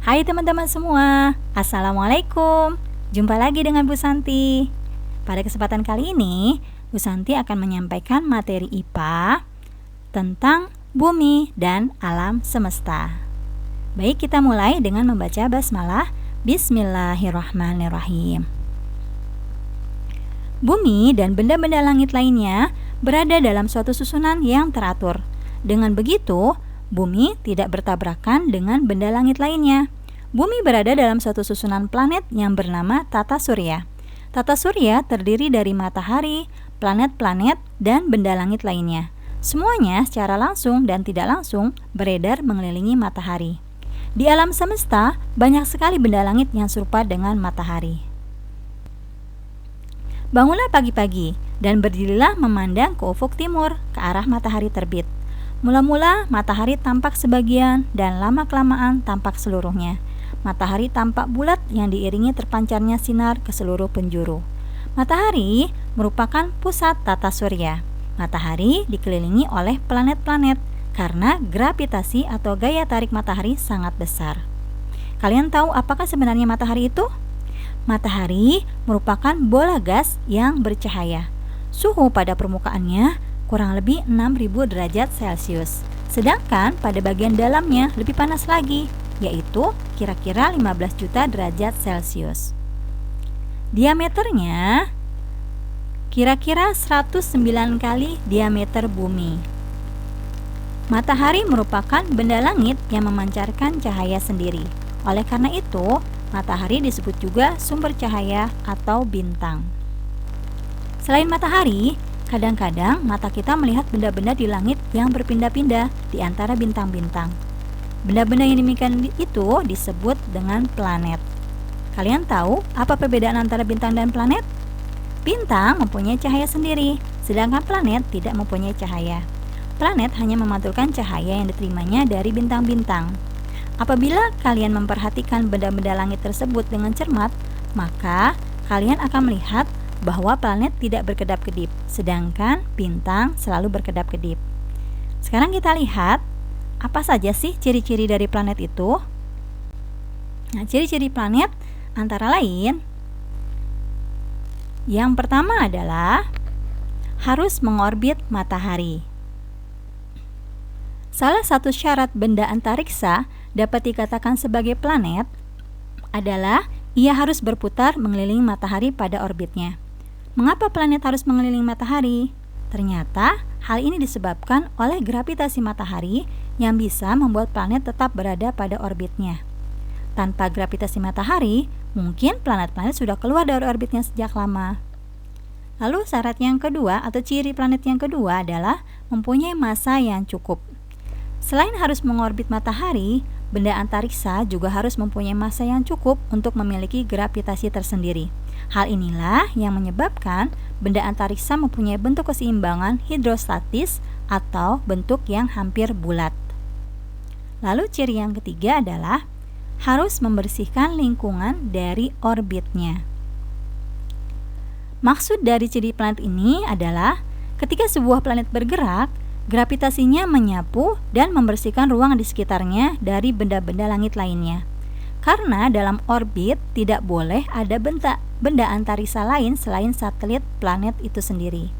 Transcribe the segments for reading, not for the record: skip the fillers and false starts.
Hai teman-teman semua, Assalamualaikum. Jumpa lagi dengan Bu Santi. Pada kesempatan kali ini, Bu Santi akan menyampaikan materi IPA tentang bumi dan alam semesta. Baik, kita mulai dengan membaca basmalah. Bismillahirrahmanirrahim. Bumi dan benda-benda langit lainnya berada dalam suatu susunan yang teratur. Dengan begitu, bumi tidak bertabrakan dengan benda langit lainnya. Bumi berada dalam suatu susunan planet yang bernama tata surya. Tata surya terdiri dari matahari, planet-planet, dan benda langit lainnya. Semuanya secara langsung dan tidak langsung beredar mengelilingi matahari. Di alam semesta, banyak sekali benda langit yang serupa dengan matahari. Bangunlah pagi-pagi dan berdirilah memandang ke ufuk timur, ke arah matahari terbit. Mula-mula matahari tampak sebagian dan lama-kelamaan tampak seluruhnya. Matahari tampak bulat yang diiringi terpancarnya sinar ke seluruh penjuru. Matahari merupakan pusat tata surya. Matahari dikelilingi oleh planet-planet karena gravitasi atau gaya tarik matahari sangat besar. Kalian tahu apakah sebenarnya matahari itu? Matahari merupakan bola gas yang bercahaya. Suhu pada permukaannya kurang lebih 6.000 derajat Celcius. Sedangkan pada bagian dalamnya lebih panas lagi, yaitu kira-kira 15 juta derajat Celcius. Diameternya kira-kira 109 kali diameter bumi. Matahari merupakan benda langit yang memancarkan cahaya sendiri. Oleh karena itu, matahari disebut juga sumber cahaya atau bintang. Selain matahari, kadang-kadang mata kita melihat benda-benda di langit yang berpindah-pindah di antara bintang-bintang. Benda-benda yang demikian itu disebut dengan planet. Kalian tahu apa perbedaan antara bintang dan planet? Bintang mempunyai cahaya sendiri, sedangkan planet tidak mempunyai cahaya. Planet hanya memantulkan cahaya yang diterimanya dari bintang-bintang. Apabila kalian memperhatikan benda-benda langit tersebut dengan cermat, maka kalian akan melihat bahwa planet tidak berkedap-kedip, sedangkan bintang selalu berkedap-kedip. Sekarang kita lihat apa saja sih ciri-ciri dari planet itu? Nah, ciri-ciri planet antara lain, yang pertama adalah harus mengorbit matahari. Salah satu syarat benda antariksa dapat dikatakan sebagai planet adalah ia harus berputar mengelilingi matahari pada orbitnya. Mengapa planet harus mengelilingi matahari? Ternyata hal ini disebabkan oleh gravitasi matahari yang bisa membuat planet tetap berada pada orbitnya. Tanpa gravitasi matahari, mungkin planet-planet sudah keluar dari orbitnya sejak lama. Lalu syarat yang kedua atau ciri planet yang kedua adalah mempunyai massa yang cukup. Selain harus mengorbit matahari, benda antariksa juga harus mempunyai massa yang cukup untuk memiliki gravitasi tersendiri. Hal inilah yang menyebabkan benda antariksa mempunyai bentuk keseimbangan hidrostatis atau bentuk yang hampir bulat. Lalu ciri yang ketiga adalah harus membersihkan lingkungan dari orbitnya. Maksud dari ciri planet ini adalah ketika sebuah planet bergerak, gravitasinya menyapu dan membersihkan ruang di sekitarnya dari benda-benda langit lainnya. Karena dalam orbit tidak boleh ada benda antariksa lain selain satelit planet itu sendiri.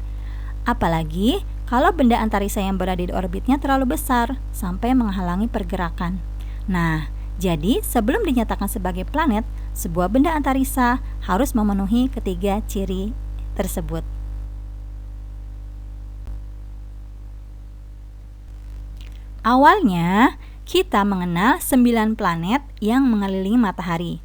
Apalagi kalau benda antariksa yang berada di orbitnya terlalu besar sampai menghalangi pergerakan. Nah, jadi sebelum dinyatakan sebagai planet, sebuah benda antariksa harus memenuhi ketiga ciri tersebut. Awalnya, kita mengenal 9 planet yang mengelilingi matahari,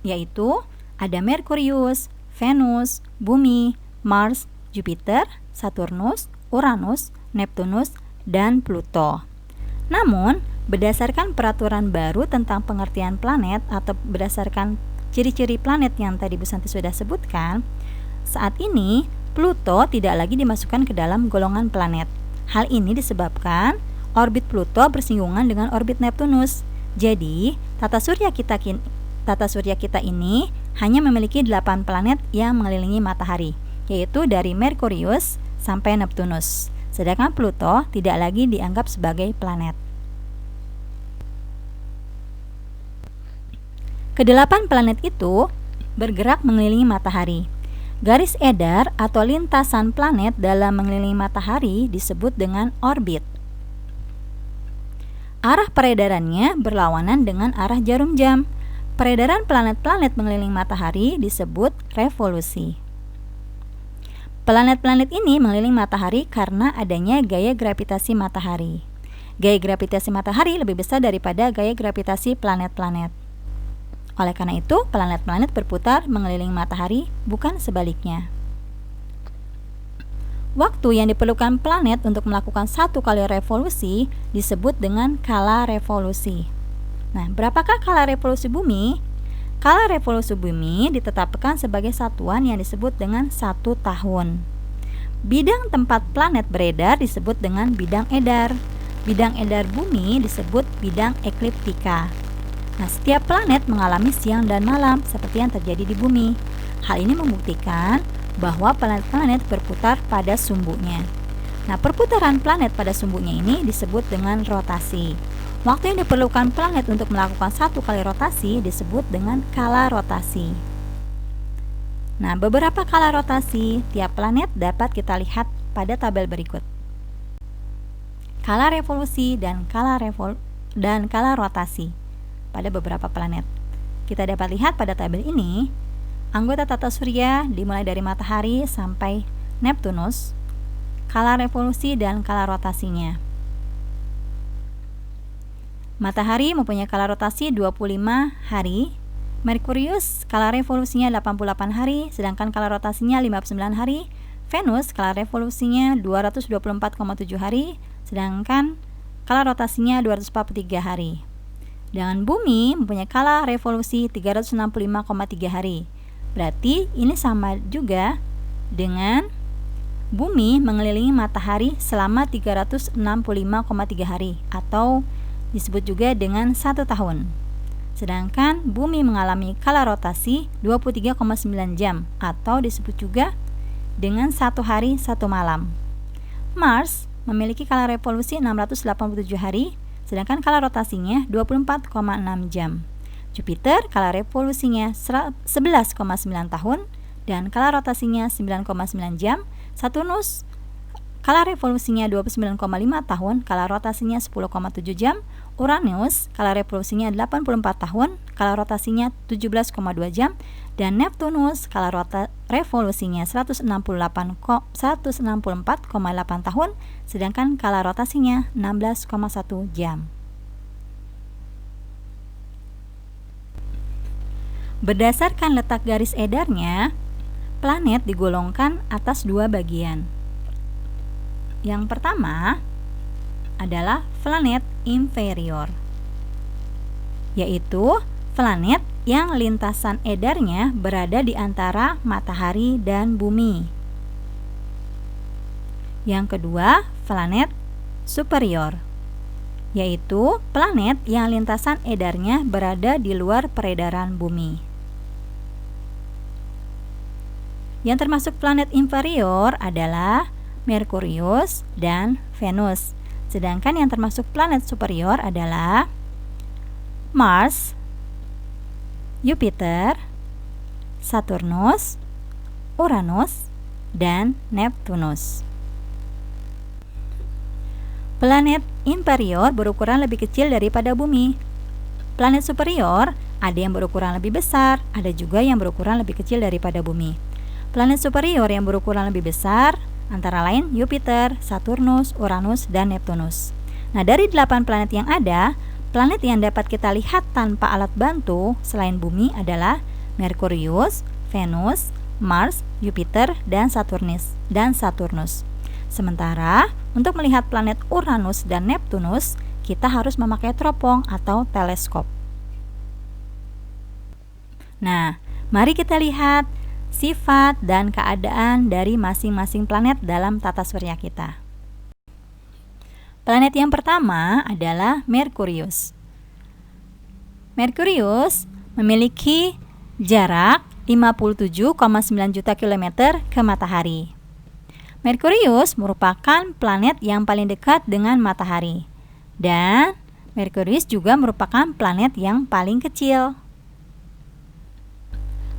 yaitu ada Merkurius, Venus, Bumi, Mars, Jupiter, Saturnus, Uranus, Neptunus, dan Pluto. Namun, berdasarkan peraturan baru tentang pengertian planet atau berdasarkan ciri-ciri planet yang tadi Bu Santi sudah sebutkan, saat ini Pluto tidak lagi dimasukkan ke dalam golongan planet. Hal ini disebabkan orbit Pluto bersinggungan dengan orbit Neptunus. Jadi, tata surya kita ini hanya memiliki 8 planet yang mengelilingi matahari, yaitu dari Merkurius sampai Neptunus. Sedangkan Pluto tidak lagi dianggap sebagai planet. Kedelapan planet itu bergerak mengelilingi matahari. Garis edar atau lintasan planet dalam mengelilingi matahari disebut dengan orbit. Arah peredarannya berlawanan dengan arah jarum jam. Peredaran planet-planet mengelilingi matahari disebut revolusi. Planet-planet ini mengelilingi matahari karena adanya gaya gravitasi matahari. Gaya gravitasi matahari lebih besar daripada gaya gravitasi planet-planet. Oleh karena itu, planet-planet berputar mengelilingi matahari, bukan sebaliknya. Waktu yang diperlukan planet untuk melakukan satu kali revolusi disebut dengan kala revolusi. Nah, berapakah kala revolusi bumi? Kala revolusi bumi ditetapkan sebagai satuan yang disebut dengan 1 tahun. Bidang tempat planet beredar disebut dengan bidang edar. Bidang edar bumi disebut bidang ekliptika. Nah, setiap planet mengalami siang dan malam seperti yang terjadi di bumi. Hal ini membuktikan bahwa planet-planet berputar pada sumbunya. Nah, perputaran planet pada sumbunya ini disebut dengan rotasi. Waktu yang diperlukan planet untuk melakukan satu kali rotasi disebut dengan kala rotasi. Nah, beberapa kala rotasi tiap planet dapat kita lihat pada tabel berikut. Kala revolusi dan kala rotasi pada beberapa planet. Kita dapat lihat pada tabel ini, anggota tata surya dimulai dari matahari sampai Neptunus, kala revolusi dan kala rotasinya. Matahari mempunyai kala rotasi 25 hari, Merkurius kala revolusinya 88 hari, sedangkan kala rotasinya 59 hari, Venus kala revolusinya 224,7 hari, sedangkan kala rotasinya 243 hari. Dengan bumi mempunyai kala revolusi 365,3 hari. Berarti ini sama juga dengan bumi mengelilingi matahari selama 365,3 hari atau disebut juga dengan 1 tahun. Sedangkan bumi mengalami kala rotasi 23,9 jam atau disebut juga dengan 1 hari 1 malam. Mars memiliki kala revolusi 687 hari, sedangkan kala rotasinya 24,6 jam. Jupiter kala revolusinya 11,9 tahun dan kala rotasinya 9,9 jam. Saturnus kala revolusinya 29,5 tahun, kala rotasinya 10,7 jam. Uranus kala revolusinya 84 tahun, kala rotasinya 17,2 jam. Dan Neptunus kala revolusinya 164,8 tahun, sedangkan kala rotasinya 16,1 jam. Berdasarkan letak garis edarnya, planet digolongkan atas 2 bagian. Yang pertama adalah planet inferior, yaitu planet yang lintasan edarnya berada di antara matahari dan bumi. Yang kedua, planet superior, yaitu planet yang lintasan edarnya berada di luar peredaran bumi. Yang termasuk planet inferior adalah Merkurius dan Venus. Sedangkan yang termasuk planet superior adalah Mars, Jupiter, Saturnus, Uranus, dan Neptunus. Planet inferior berukuran lebih kecil daripada bumi. Planet superior ada yang berukuran lebih besar, ada juga yang berukuran lebih kecil daripada bumi. Planet superior yang berukuran lebih besar antara lain Jupiter, Saturnus, Uranus, dan Neptunus. Nah, dari 8 planet yang ada, planet yang dapat kita lihat tanpa alat bantu selain bumi adalah Merkurius, Venus, Mars, Jupiter, dan Saturnus. Sementara untuk melihat planet Uranus dan Neptunus, kita harus memakai teropong atau teleskop. Nah, mari kita lihat sifat dan keadaan dari masing-masing planet dalam tata surya kita. Planet yang pertama adalah Merkurius. Merkurius memiliki jarak 57,9 juta kilometer ke matahari. Merkurius merupakan planet yang paling dekat dengan matahari. Dan Merkurius juga merupakan planet yang paling kecil.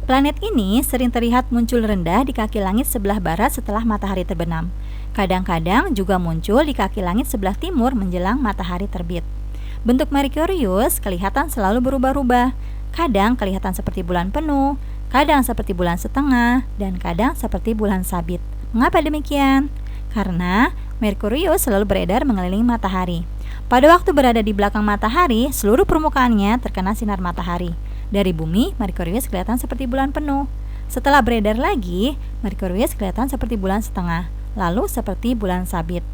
Planet ini sering terlihat muncul rendah di kaki langit sebelah barat setelah matahari terbenam. Kadang-kadang juga muncul di kaki langit sebelah timur menjelang matahari terbit. Bentuk Merkurius kelihatan selalu berubah-ubah. Kadang kelihatan seperti bulan penuh, kadang seperti bulan setengah, dan kadang seperti bulan sabit. Mengapa demikian? Karena Merkurius selalu beredar mengelilingi matahari. Pada waktu berada di belakang matahari, seluruh permukaannya terkena sinar matahari. Dari bumi, Merkurius kelihatan seperti bulan penuh. Setelah beredar lagi, Merkurius kelihatan seperti bulan setengah, lalu seperti bulan sabit.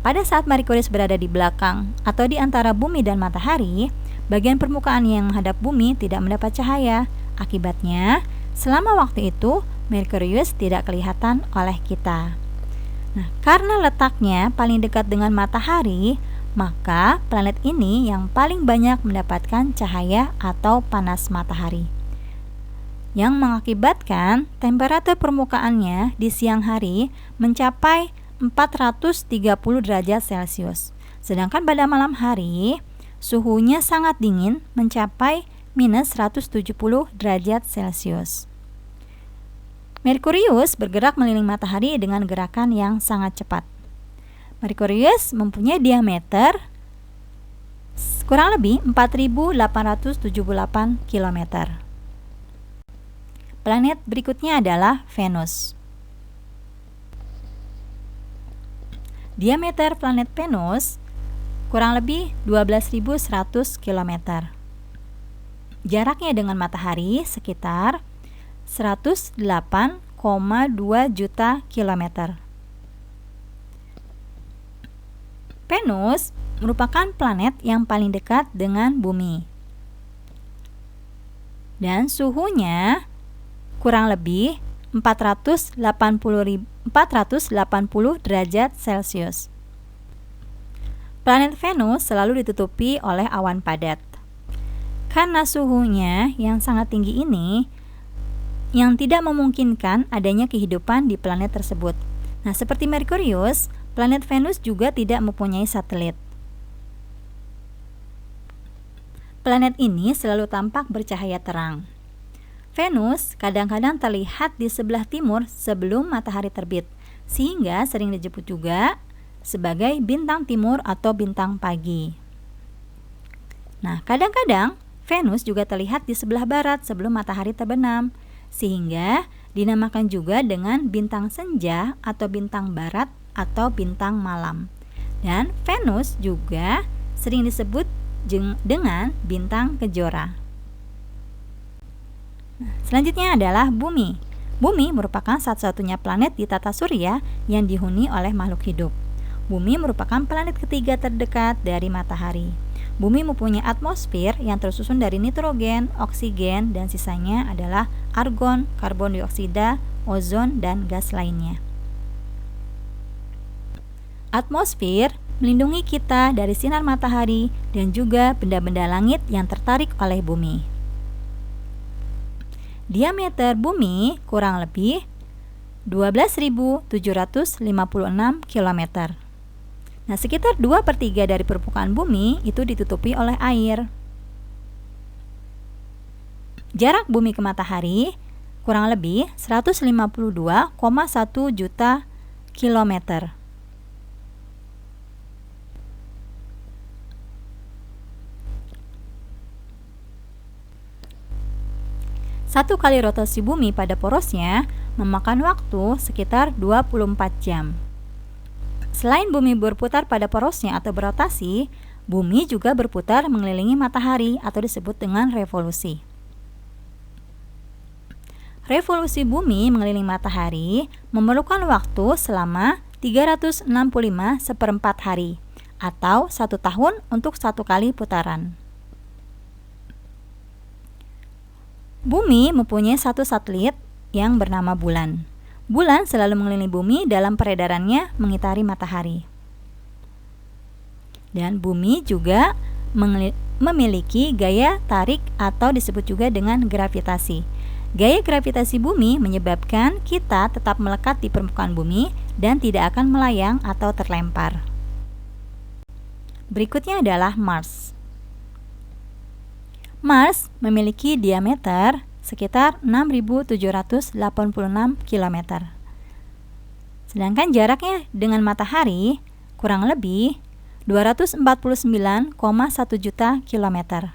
Pada saat Merkurius berada di belakang atau di antara bumi dan matahari, bagian permukaan yang menghadap bumi tidak mendapat cahaya. Akibatnya, selama waktu itu, Merkurius tidak kelihatan oleh kita. Nah, karena letaknya paling dekat dengan matahari, maka planet ini yang paling banyak mendapatkan cahaya atau panas matahari, yang mengakibatkan temperatur permukaannya di siang hari mencapai 430 derajat Celcius. Sedangkan pada malam hari, suhunya sangat dingin mencapai minus 170 derajat Celcius. Merkurius bergerak mengelilingi matahari dengan gerakan yang sangat cepat. Merkurius mempunyai diameter kurang lebih 4.878 km. Planet berikutnya adalah Venus. Diameter planet Venus kurang lebih 12.100 km. Jaraknya dengan matahari sekitar 108,2 juta kilometer. Venus merupakan planet yang paling dekat dengan bumi. Dan suhunya kurang lebih 480 derajat Celcius. Planet Venus selalu ditutupi oleh awan padat. Karena suhunya yang sangat tinggi ini, yang tidak memungkinkan adanya kehidupan di planet tersebut. Nah, seperti Merkurius, planet Venus juga tidak mempunyai satelit. Planet ini selalu tampak bercahaya terang. Venus kadang-kadang terlihat di sebelah timur sebelum matahari terbit, sehingga sering disebut juga sebagai bintang timur atau bintang pagi. Nah, kadang-kadang Venus juga terlihat di sebelah barat sebelum matahari terbenam, sehingga dinamakan juga dengan bintang senja atau bintang barat atau bintang malam. Dan Venus juga sering disebut dengan bintang kejora. Selanjutnya adalah Bumi. Bumi merupakan satu-satunya planet di tata surya yang dihuni oleh makhluk hidup. Bumi merupakan planet ketiga terdekat dari matahari. Bumi mempunyai atmosfer yang tersusun dari nitrogen, oksigen, dan sisanya adalah argon, karbon dioksida, ozon, dan gas lainnya. Atmosfer melindungi kita dari sinar matahari dan juga benda-benda langit yang tertarik oleh bumi. Diameter bumi kurang lebih 12.756 km. Nah, sekitar 2/3 dari permukaan bumi itu ditutupi oleh air. Jarak bumi ke matahari kurang lebih 152,1 juta kilometer. Satu kali rotasi bumi pada porosnya memakan waktu sekitar 24 jam. Selain bumi berputar pada porosnya atau berotasi, bumi juga berputar mengelilingi matahari atau disebut dengan revolusi. Revolusi bumi mengelilingi matahari memerlukan waktu selama 365 hari atau 1 tahun untuk 1 kali putaran. Bumi mempunyai satu satelit yang bernama Bulan. Bulan selalu mengelilingi bumi dalam peredarannya mengitari matahari. Dan bumi juga memiliki gaya tarik atau disebut juga dengan gravitasi. Gaya gravitasi bumi menyebabkan kita tetap melekat di permukaan bumi dan tidak akan melayang atau terlempar. Berikutnya adalah Mars. Mars memiliki diameter sekitar 6.786 km. Sedangkan jaraknya dengan matahari kurang lebih 249,1 juta kilometer.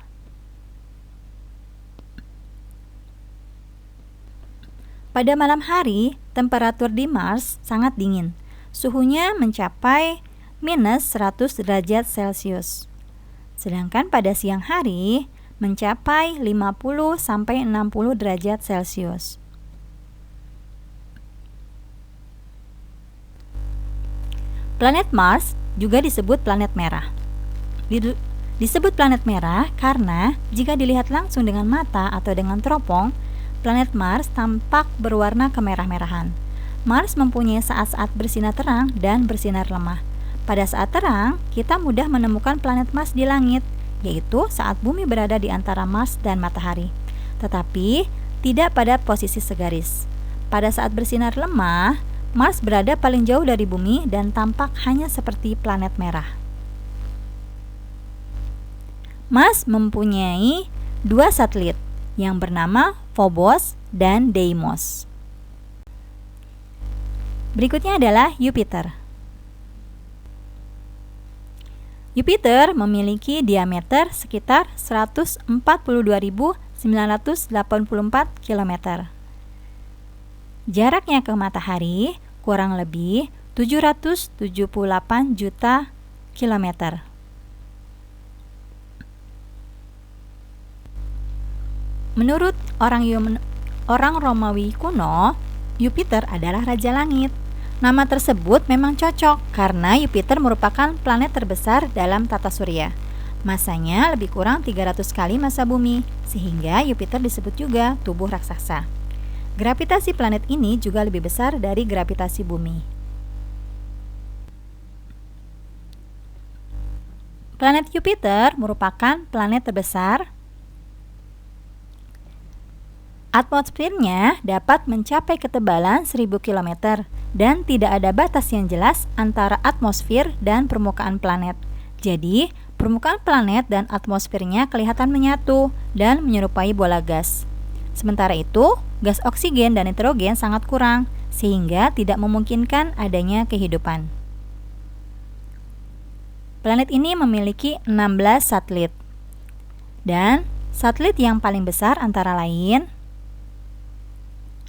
Pada malam hari, temperatur di Mars sangat dingin. Suhunya mencapai minus 100 derajat Celcius. Sedangkan pada siang hari mencapai 50-60 derajat Celcius. Planet Mars juga disebut planet merah. Disebut planet merah karena jika dilihat langsung dengan mata atau dengan teropong, planet Mars tampak berwarna kemerah-merahan. Mars mempunyai saat-saat bersinar terang dan bersinar lemah. Pada saat terang, kita mudah menemukan planet Mars di langit, yaitu saat bumi berada di antara Mars dan matahari, tetapi tidak pada posisi segaris. Pada saat bersinar lemah, Mars berada paling jauh dari bumi dan tampak hanya seperti planet merah. Mars mempunyai 2 satelit yang bernama Phobos dan Deimos. Berikutnya adalah Jupiter. Jupiter memiliki diameter sekitar 142.984 km. Jaraknya ke matahari kurang lebih 778 juta kilometer. Menurut orang Romawi kuno, Jupiter adalah raja langit. Nama tersebut memang cocok karena Jupiter merupakan planet terbesar dalam tata surya. Masanya lebih kurang 300 kali massa bumi, sehingga Jupiter disebut juga tubuh raksasa. Gravitasi planet ini juga lebih besar dari gravitasi bumi. Planet Jupiter merupakan planet terbesar. Atmosfernya dapat mencapai ketebalan 1000 km dan tidak ada batas yang jelas antara atmosfer dan permukaan planet. Jadi, permukaan planet dan atmosfernya kelihatan menyatu dan menyerupai bola gas. Sementara itu, gas oksigen dan nitrogen sangat kurang, sehingga tidak memungkinkan adanya kehidupan. Planet ini memiliki 16 satelit. Dan satelit yang paling besar antara lain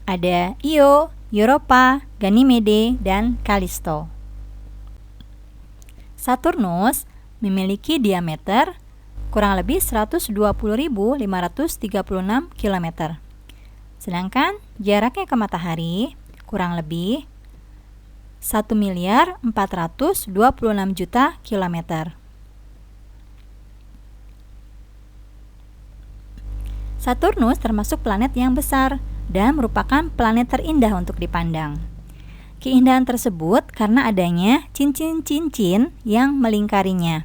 ada Io, Europa, Ganymede, dan Callisto. Saturnus memiliki diameter kurang lebih 120.536 km. Sedangkan jaraknya ke matahari kurang lebih 1.426 juta kilometer. Saturnus termasuk planet yang besar dan merupakan planet terindah untuk dipandang. Keindahan tersebut karena adanya cincin-cincin yang melingkarinya,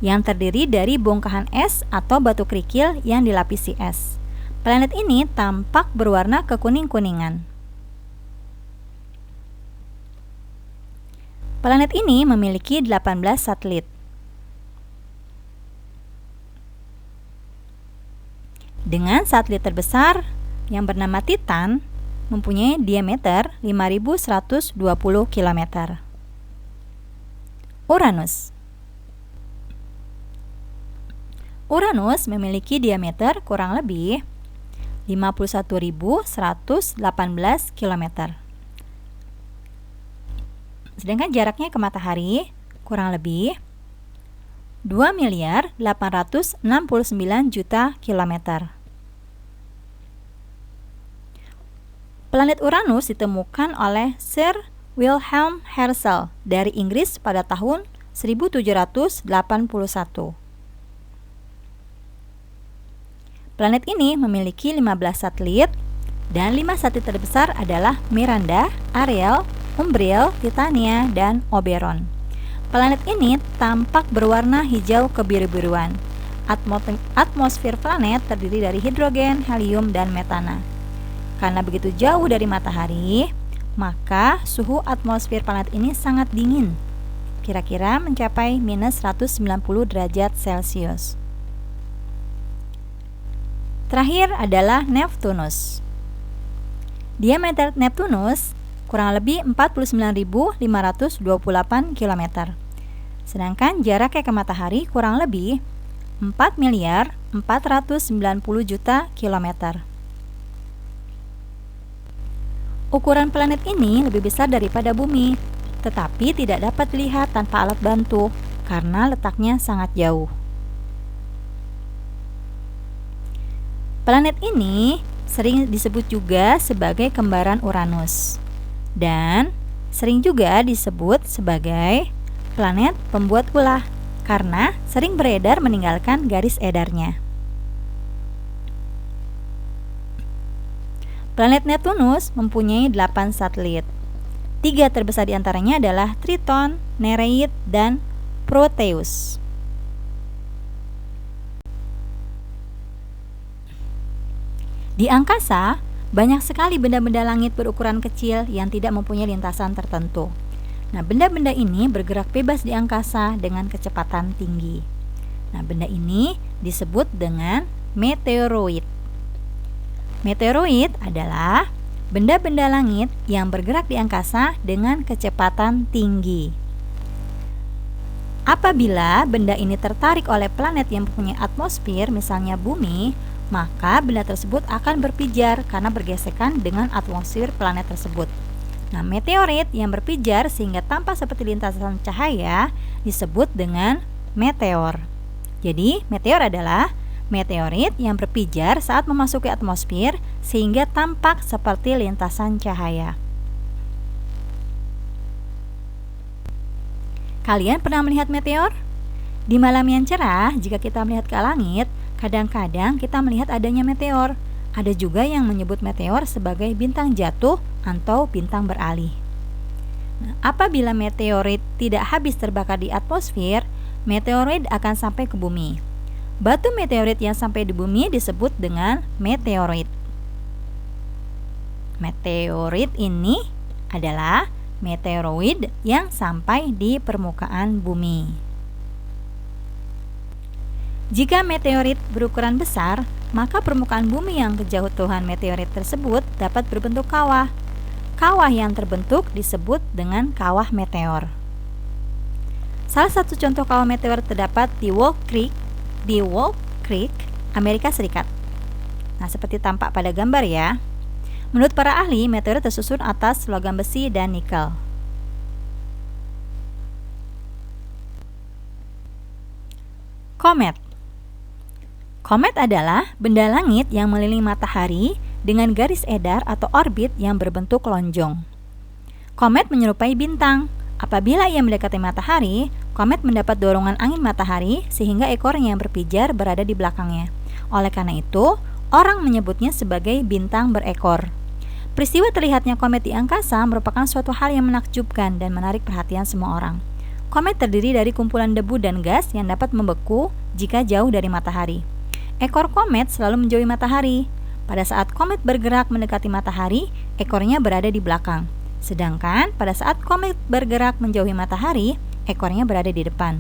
yang terdiri dari bongkahan es atau batu kerikil yang dilapisi es. Planet ini tampak berwarna kekuning-kuningan. Planet ini memiliki 18 satelit. Dengan satelit terbesar yang bernama Titan mempunyai diameter 5.120 km. Uranus. Uranus memiliki diameter kurang lebih 51.118 km. Sedangkan jaraknya ke matahari kurang lebih 2.869 juta kilometer. Planet Uranus ditemukan oleh Sir Wilhelm Herschel dari Inggris pada tahun 1781. Planet ini memiliki 15 satelit dan 5 satelit terbesar adalah Miranda, Ariel, Umbriel, Titania, dan Oberon. Planet ini tampak berwarna hijau kebiru-biruan. Atmosfer planet terdiri dari hidrogen, helium, dan metana. Karena begitu jauh dari matahari, maka suhu atmosfer planet ini sangat dingin, kira-kira mencapai minus 190 derajat Celcius. Terakhir adalah Neptunus. Diameter Neptunus kurang lebih 49.528 km. Sedangkan jaraknya ke matahari kurang lebih 4.490.000.000 kilometer. Ukuran planet ini lebih besar daripada bumi, tetapi tidak dapat dilihat tanpa alat bantu karena letaknya sangat jauh. Planet ini sering disebut juga sebagai kembaran Uranus dan sering juga disebut sebagai planet pembuat ulah karena sering beredar meninggalkan garis edarnya. Planet Neptunus mempunyai 8 satelit. 3 terbesar diantaranya adalah Triton, Nereid, dan Proteus. Di angkasa, banyak sekali benda-benda langit berukuran kecil yang tidak mempunyai lintasan tertentu. Nah, benda-benda ini bergerak bebas di angkasa dengan kecepatan tinggi. Nah, benda ini disebut dengan meteoroid. Meteoroid adalah benda-benda langit yang bergerak di angkasa dengan kecepatan tinggi. Apabila benda ini tertarik oleh planet yang mempunyai atmosfer, misalnya bumi, maka benda tersebut akan berpijar karena bergesekan dengan atmosfer planet tersebut. Nah, meteorit yang berpijar sehingga tampak seperti lintasan cahaya disebut dengan meteor. Jadi, meteor adalah meteorit yang berpijar saat memasuki atmosfer sehingga tampak seperti lintasan cahaya. Kalian pernah melihat meteor? Di malam yang cerah, jika kita melihat ke langit, kadang-kadang kita melihat adanya meteor. Ada juga yang menyebut meteor sebagai bintang jatuh atau bintang beralih. Nah, apabila meteorit tidak habis terbakar di atmosfer, meteorit akan sampai ke bumi. Batu meteorit yang sampai di bumi disebut dengan meteorit. Meteorit ini adalah meteoroid yang sampai di permukaan bumi. Jika meteorit berukuran besar, maka permukaan bumi yang kejatuhan meteorit tersebut dapat berbentuk kawah. Kawah yang terbentuk disebut dengan kawah meteor. Salah satu contoh kawah meteor terdapat di Wolf Creek, Amerika Serikat. Nah, seperti tampak pada gambar ya. Menurut para ahli, meteor tersusun atas logam besi dan nikel. Komet. Komet adalah benda langit yang mengelilingi matahari dengan garis edar atau orbit yang berbentuk lonjong. Komet menyerupai bintang. Apabila ia mendekati matahari, komet mendapat dorongan angin matahari sehingga ekornya yang berpijar berada di belakangnya. Oleh karena itu, orang menyebutnya sebagai bintang berekor. Peristiwa terlihatnya komet di angkasa merupakan suatu hal yang menakjubkan dan menarik perhatian semua orang. Komet terdiri dari kumpulan debu dan gas yang dapat membeku jika jauh dari matahari. Ekor komet selalu menjauhi matahari. Pada saat komet bergerak mendekati matahari, ekornya berada di belakang. Sedangkan pada saat komet bergerak menjauhi matahari, ekornya berada di depan.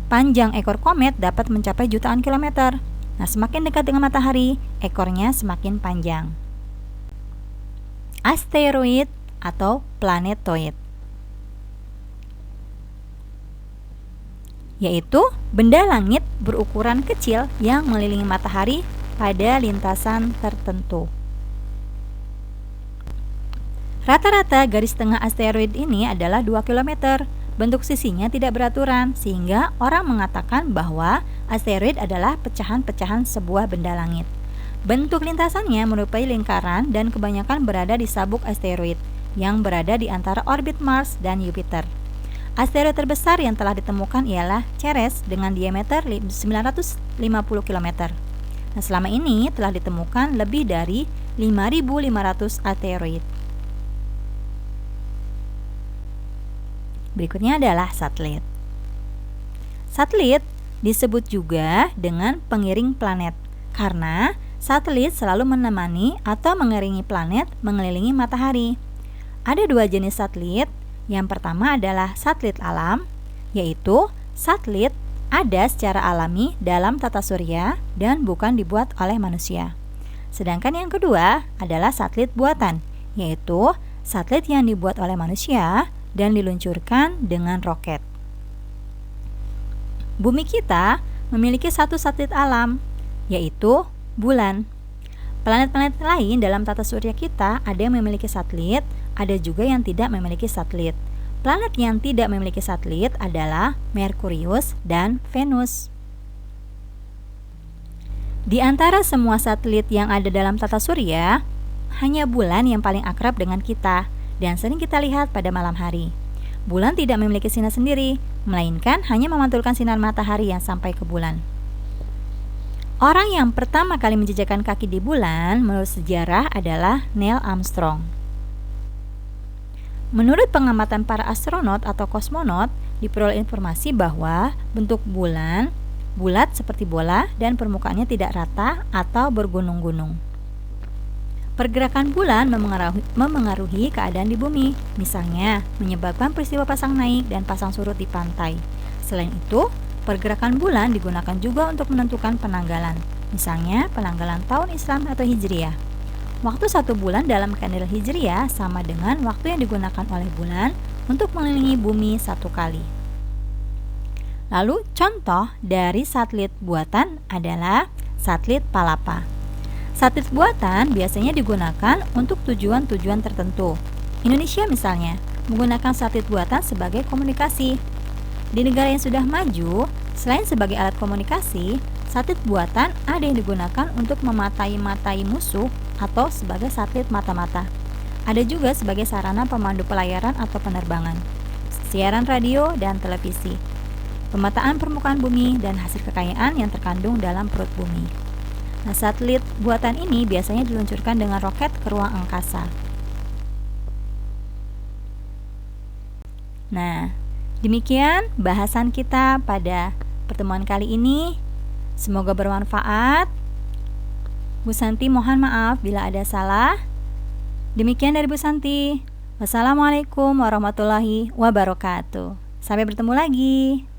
Panjang ekor komet dapat mencapai jutaan kilometer. Nah, semakin dekat dengan matahari, ekornya semakin panjang. Asteroid atau planetoid, yaitu benda langit berukuran kecil yang mengelilingi matahari pada lintasan tertentu. Rata-rata garis tengah asteroid ini adalah 2 km. Bentuk sisinya tidak beraturan, sehingga orang mengatakan bahwa asteroid adalah pecahan-pecahan sebuah benda langit. Bentuk lintasannya menyerupai lingkaran dan kebanyakan berada di sabuk asteroid yang berada di antara orbit Mars dan Jupiter. Asteroid terbesar yang telah ditemukan ialah Ceres dengan diameter 950 km. Nah, selama ini telah ditemukan lebih dari 5.500 asteroid. Berikutnya adalah satelit. Satelit disebut juga dengan pengiring planet karena satelit selalu menemani atau mengiringi planet mengelilingi matahari. Ada 2 jenis satelit. Yang pertama adalah satelit alam, yaitu satelit ada secara alami dalam tata surya dan bukan dibuat oleh manusia. Sedangkan yang kedua adalah satelit buatan, yaitu satelit yang dibuat oleh manusia dan diluncurkan dengan roket. Bumi kita memiliki satu satelit alam, yaitu bulan. Planet-planet lain dalam tata surya kita ada yang memiliki satelit, ada juga yang tidak memiliki satelit. Planet yang tidak memiliki satelit adalah Merkurius dan Venus. Di antara semua satelit yang ada dalam tata surya, hanya bulan yang paling akrab dengan kita dan sering kita lihat pada malam hari. Bulan tidak memiliki sinar sendiri, melainkan hanya memantulkan sinar matahari yang sampai ke bulan. Orang yang pertama kali menjejakkan kaki di bulan menurut sejarah adalah Neil Armstrong. Menurut pengamatan para astronot atau kosmonot, diperoleh informasi bahwa bentuk bulan bulat seperti bola dan permukaannya tidak rata atau bergunung-gunung. Pergerakan bulan memengaruhi keadaan di bumi, misalnya menyebabkan peristiwa pasang naik dan pasang surut di pantai. Selain itu, pergerakan bulan digunakan juga untuk menentukan penanggalan, misalnya penanggalan tahun Islam atau Hijriah. Waktu 1 bulan dalam kalender Hijriah sama dengan waktu yang digunakan oleh bulan untuk mengelilingi bumi 1 kali. Lalu contoh dari satelit buatan adalah satelit Palapa. Satelit buatan biasanya digunakan untuk tujuan-tujuan tertentu. Indonesia misalnya menggunakan satelit buatan sebagai komunikasi. Di negara yang sudah maju, selain sebagai alat komunikasi, satelit buatan ada yang digunakan untuk mematai-matai musuh atau sebagai satelit mata-mata. Ada juga sebagai sarana pemandu pelayaran atau penerbangan, siaran radio dan televisi, pemetaan permukaan bumi dan hasil kekayaan yang terkandung dalam perut bumi. Nah, satelit buatan ini biasanya diluncurkan dengan roket ke ruang angkasa. Nah, demikian bahasan kita pada pertemuan kali ini. Semoga bermanfaat. Bu Santi mohon maaf bila ada salah. Demikian dari Bu Santi. Wassalamualaikum warahmatullahi wabarakatuh. Sampai bertemu lagi.